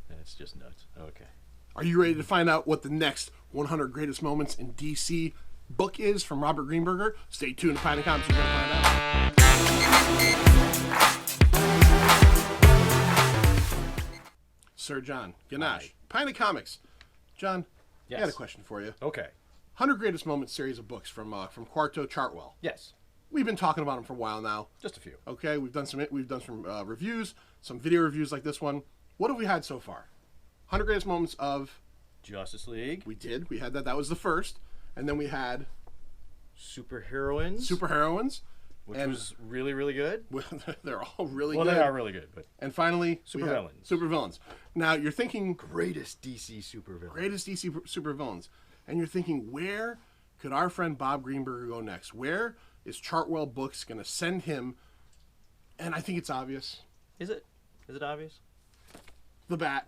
That's just nuts. Okay. Are you ready to find out what the next 100 greatest moments in DC book is from Robert Greenberger? Stay tuned to Pint and Comics. You're going to find out. Sir John Ganache, Pint and Comics. John, Yes. I got a question for you. Okay. 100 Greatest Moments series of books from Quarto Chartwell. Yes. We've been talking about them for a while now. Just a few. Okay, we've done some reviews, some video reviews like this one. What have we had so far? 100 Greatest Moments of Justice League. We had that. That was the first, and then we had Superheroines. Superheroines, which was really, really good. They're all really well, good. They are really good. But and finally, Supervillains. Supervillains. Now you're thinking greatest DC supervillain. Greatest DC supervillains, and you're thinking, where could our friend Bob Greenberger go next? Where is Chartwell Books going to send him? And I think it's obvious. Is it? Is it obvious? The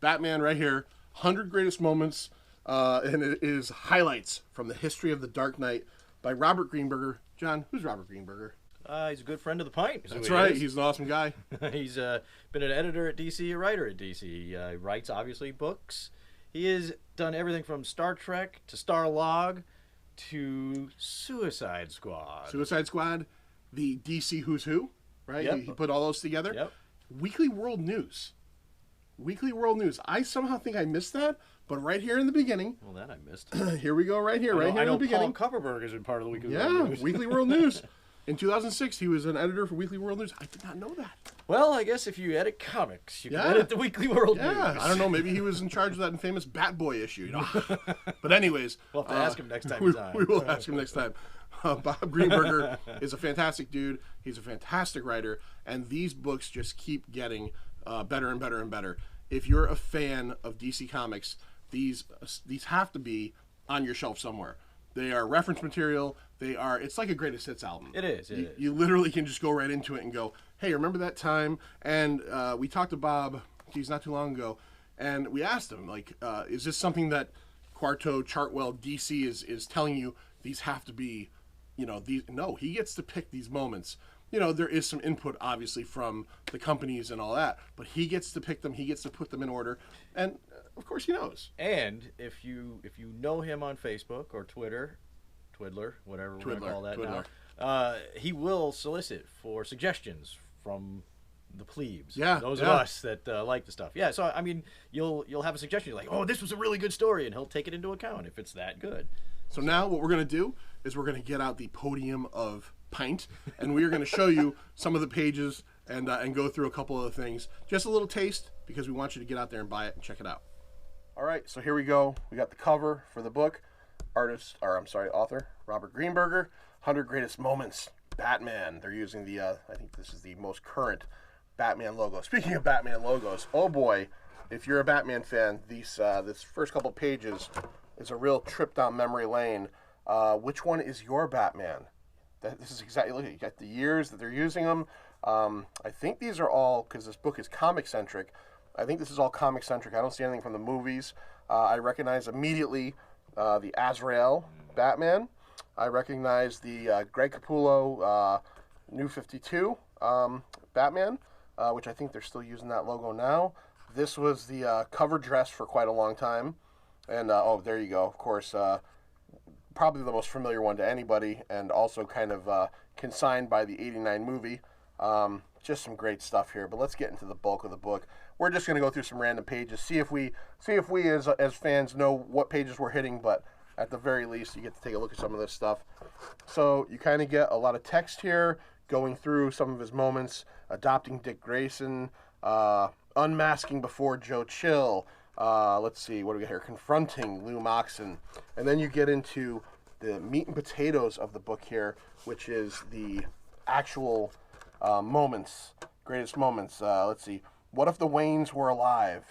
Batman right here. 100 Greatest Moments, and it is highlights from the history of the Dark Knight by Robert Greenberger. John, who's Robert Greenberger? He's a good friend of the Pint. That's right. He's an awesome guy. He's been an editor at DC, a writer at DC. He writes, obviously, books. He has done everything from Star Trek to Starlog to Suicide Squad. Suicide Squad, the DC Who's Who, right? Yep. He put all those together. Yep. Weekly World News. Weekly World News. I somehow think I missed that, but right here in the beginning. Well, that I missed. Here we go, right here in the beginning. Paul Kupperberg has been part of the Weekly Yeah, World News. Weekly World News. In 2006, he was an editor for Weekly World News. I did not know that. Well, I guess if you edit comics, you can edit the Weekly World News. Yeah, I don't know. Maybe he was in charge of that infamous Bat Boy issue. You know? But anyways. We'll have to ask him next time he's on. We will ask him next time. Bob Greenberger is a fantastic dude. He's a fantastic writer. And these books just keep getting better and better and better. If you're a fan of DC Comics, these have to be on your shelf somewhere. They are reference material. It's like a greatest hits album. It is. You literally can just go right into it and go, hey, remember that time? And we talked to Bob, not too long ago, and we asked him, like, is this something that Quarto Chartwell DC is telling you these have to be, these? No, he gets to pick these moments. There is some input, obviously, from the companies and all that, but he gets to pick them. He gets to put them in order. And, of course, he knows. And if you know him on Facebook or Twitter, Twiddler, whatever we're going to call that now, he will solicit for suggestions from the plebes. Yeah. Those of us that like the stuff. Yeah, so, I mean, you'll have a suggestion. You're like, oh, this was a really good story, and he'll take it into account if it's that good. So now what we're going to do is we're going to get out the podium of Pint, and we are going to show you some of the pages and go through a couple of the things. Just a little taste, because we want you to get out there and buy it and check it out. All right, so here we go. We got the cover for the book. Author Robert Greenberger, 100 Greatest Moments, Batman. They're using the, I think this is the most current Batman logo. Speaking of Batman logos, oh boy, if you're a Batman fan, this first couple pages is a real trip down memory lane. Which one is your Batman? This is exactly, look, you got the years that they're using them. I think these are all, because this book is comic-centric, I think this is all comic-centric. I don't see anything from the movies. I recognize immediately the Azrael Batman. I recognize the Greg Capullo New 52 Batman, which I think they're still using that logo now. This was the cover dress for quite a long time. And, there you go. Of course, probably the most familiar one to anybody, and also kind of consigned by the 89 movie. Just some great stuff here, but let's get into the bulk of the book. We're just going to go through some random pages, see if we as fans know what pages we're hitting, but at the very least, you get to take a look at some of this stuff. So you kind of get a lot of text here, going through some of his moments, adopting Dick Grayson, unmasking before Joe Chill. Let's see, what do we got here? Confronting Lou Moxon. And then you get into the meat and potatoes of the book here, which is the actual moments, greatest moments. Let's see. What if the Waynes were alive?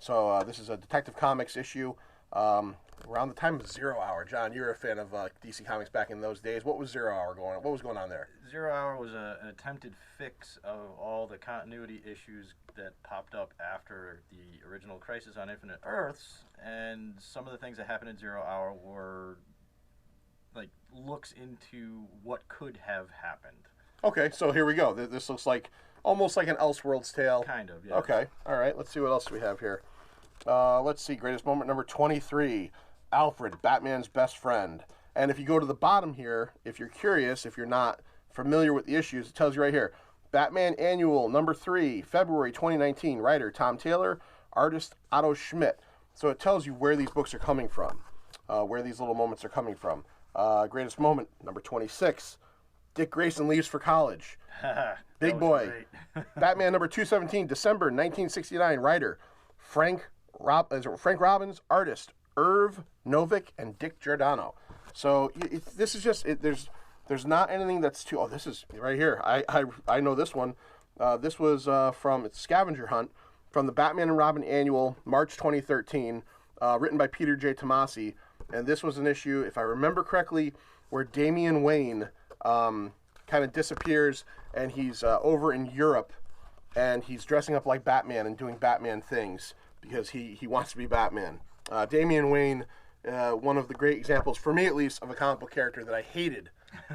So this is a Detective Comics issue around the time of Zero Hour. John, you're a fan of DC Comics back in those days. What was Zero Hour going on? What was going on there? Zero Hour was an attempted fix of all the continuity issues that popped up after the original Crisis on Infinite Earths, and some of the things that happened in Zero Hour were like looks into what could have happened. Okay, so here we go. This looks like almost like an Elseworlds tale. Kind of, yeah. Okay, all right. Let's see what else we have here. Let's see. Greatest moment number 23. Alfred, Batman's best friend. And if you go to the bottom here, if you're curious, if you're not familiar with the issues, it tells you right here. Batman Annual number 3, February 2019. Writer Tom Taylor, artist Otto Schmidt. So it tells you where these books are coming from, where these little moments are coming from. Greatest moment number 26. Dick Grayson leaves for college. Big boy. Batman number 217, December 1969. Writer Frank Robbins, artist Irv Novick and Dick Giordano. So this is just there's not anything that's too. Oh, this is right here. I know this one. This was from it's Scavenger Hunt from the Batman and Robin Annual, March 2013, written by Peter J. Tomasi. And this was an issue, if I remember correctly, where Damian Wayne kind of disappears, and he's over in Europe, and he's dressing up like Batman and doing Batman things because he wants to be Batman. Damian Wayne, one of the great examples, for me at least, of a comic book character that I hated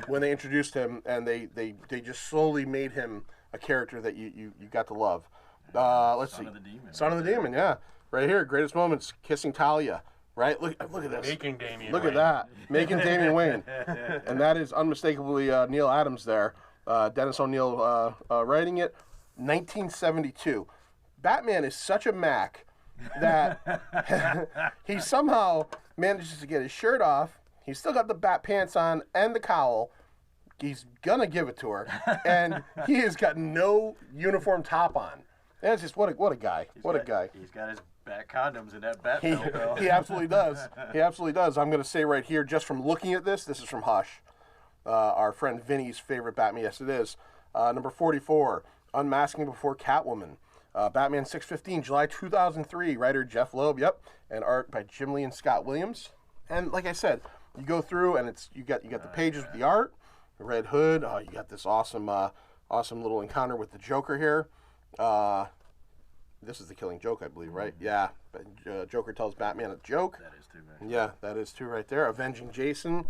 when they introduced him, and they just slowly made him a character that you got to love. Let's see. Son of the Demon. Son of the Demon, yeah. Right here, greatest moments, kissing Talia. Right? Look at this. Making Damian Look Wayne. at that. Making Damian Wayne. And that is unmistakably Neil Adams there. Dennis O'Neil writing it. 1972. Batman is such a Mac that he somehow manages to get his shirt off. He's still got the bat pants on and the cowl. He's going to give it to her. And he has got no uniform top on. And it's just, what a guy. A guy. He's got his bat condoms in that bat belt, though. He absolutely does. He absolutely does. I'm going to say right here, just from looking at this is from Hush. Our friend Vinny's favorite Batman. Yes, it is. Number 44, Unmasking Before Catwoman. Batman 615, July 2003. Writer Jeff Loeb, yep. And art by Jim Lee and Scott Williams. And like I said, you go through and you got the pages with the art, the Red Hood. You got this awesome little encounter with the Joker here. This is the Killing Joke, I believe, right? Yeah. Joker tells Batman a joke. That is too bad. Yeah, that is too right there. Avenging Jason.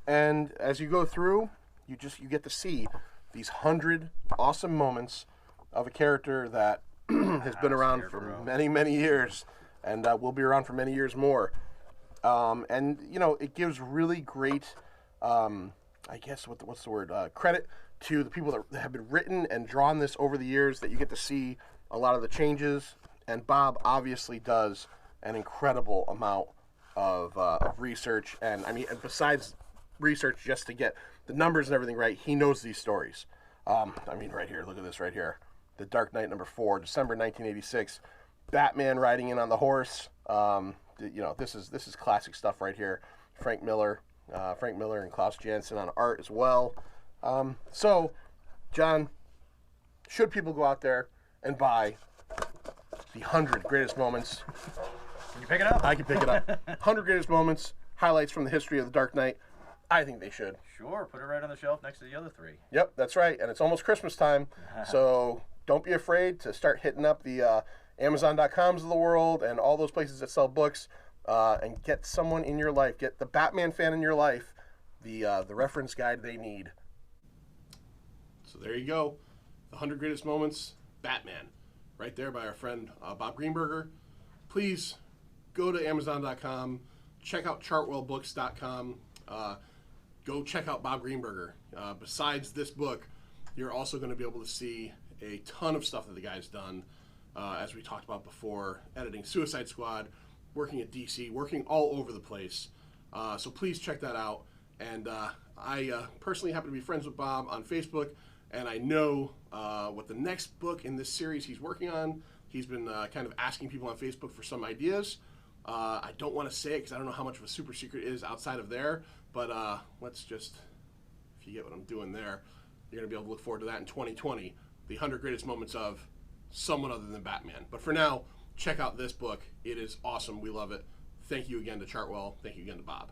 And as you go through, you get to see these 100 awesome moments of a character that has been around for many, many years and will be around for many years more. And, it gives really great, I guess, what's the word, credit to the people that have been written and drawn this over the years, that you get to see a lot of the changes. And Bob obviously does an incredible amount of research. And, and besides research just to get the numbers and everything right, he knows these stories. Right here, look at this right here. The Dark Knight number 4, December 1986. Batman riding in on the horse. This is classic stuff right here. Frank Miller and Klaus Janson on art as well. So, John, should people go out there and buy the 100 greatest moments? Can you pick it up? I can pick it up. 100 greatest moments, highlights from the history of the Dark Knight. I think they should. Sure, put it right on the shelf next to the other 3. Yep, that's right. And it's almost Christmas time, so don't be afraid to start hitting up the Amazon.coms of the world and all those places that sell books, and get someone in your life, get the Batman fan in your life, the reference guide they need. So there you go. The 100 Greatest Moments, Batman. Right there by our friend Bob Greenberger. Please go to Amazon.com, check out ChartwellBooks.com, go check out Bob Greenberger. Besides this book, you're also going to be able to see a ton of stuff that the guy's done, as we talked about before, editing Suicide Squad, working at DC, working all over the place. So please check that out. And I personally happen to be friends with Bob on Facebook, and I know what the next book in this series he's working on. He's been kind of asking people on Facebook for some ideas. I don't want to say it because I don't know how much of a super secret it is outside of there, but let's just, if you get what I'm doing there, you're going to be able to look forward to that in 2020, the 100 greatest moments of someone other than Batman. But for now, check out this book. It is awesome. We love it. Thank you again to Chartwell. Thank you again to Bob.